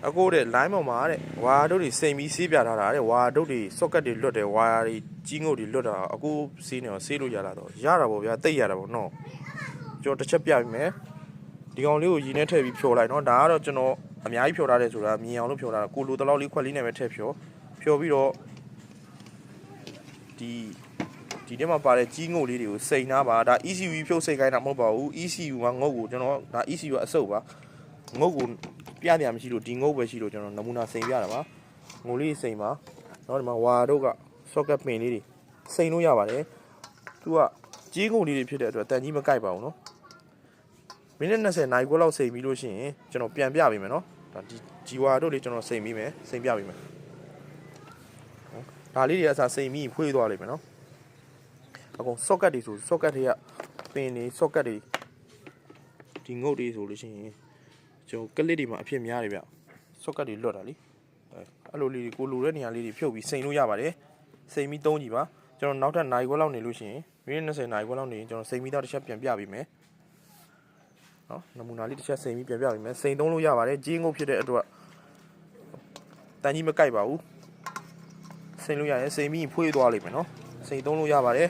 အခုတဲ့ line ပေါ်မှာတဲ့ဝါတို့တွေစိန်ပြီးဆေးပြထားတာတဲ့ဝါတို့တွေ socket တွေလွတ်တယ်ဝါတွေကြီးငုတ်တွေလွတ်တာအခုဆေးနေတော့ဆေးလို့ရလာတော့ရတာပေါ့ဗျာတိတ်ရတာပေါ့နော်ကျွန်တော်တစ်ချက်ပြပြီမယ်ဒီကောင်လေးကိုရည်နဲ့ထည့်ပြီးဖြော်လိုက်နော်ဒါကတော့ကျွန်တော်အများကြီးဖြော်ထားတယ်ဆိုတာမြင်အောင်လို့ဖြော်ထားတာကိုလိုတလောက်လေးခွက်လေးနဲ့ပဲထည့်ဖြော်ပြီးတော့ဒီထဲမှာပါတဲ့ကြီးငုတ်လေးတွေကိုစိန်ထားပါဒါ ECU ဖြုတ်စိတ်ခိုင်းတာမဟုတ်ပါဘူး ECU ကငုတ်ကိုကျွန်တော်ဒါ ECU ကအစုပ်ပါငုတ်ကိုပြပြမရှိလို့ဒီငုတ်ပဲရှိလို့ကျွန်တော်နမူနာစိန်ပြတာပါငုတ်လေးစိန်ပါတော့ဒီမှာဝါတို့က socket ပင်လေးတွေစိန်လို့ရပါတယ်သူကကြီးငုတ်လေးတွေဖြစ်တဲ့အတွက်တန်ကြီးမကိုက်ပါဘူးနော်မိနစ်20နာရီခွဲလောက်စိန်ပြီးလို့ရှိရင်ကျွန်တော်ပြန်ပြပေးမယ်နော်ဒါဒီဂျီဝါတို့လေးကျွန်တော်စိန်ပြီးမယ်စိန်ပြပေးမယ်ဒါလေးတွေအစားစိန်ပြီးဖွေးသွားလိမ့်မယ်နော်အကုန် socket တွေဆို socket တွေကပင်တွေ socket တွေဒီငုတ်တွေဆိုလို့ရှိရင်ကျွန်တော်ကလစ်တွေမှာအဖြစ်များတယ်ဗျ socket တွေလွတ်တာလीအဲ့လိုလေးကိုလိုတဲ့နေရာလေးတွေဖြုတ်ပြီးစိန်လို့ရပါတယ်စိန်ပြီးသုံးကြည့်ပါကျွန်တော်နောက်ထပ်နိုင်ခွဲလောက်နေလို့ရှိရင်မိနစ်20နိုင်ခွဲလောက်နေရင်ကျွန်တော်စိန်ပြီးတော့တစ်ချက်ပြန်ပြပေးမယ်နော်နမူနာလေးတစ်ချက်စိန်ပြီးပြန်ပြပေးမယ်စိန်သုံးလို့ရပါတယ်ကြီးငုတ်ဖြစ်တဲ့အတွက်တန်ကြီးမကိုက်ပါဘူးစိန်လို့ရရင်စိန်ပြီးဖွေးသွားလိမ့်မယ်နော်စိန်သုံးလို့ရပါတယ်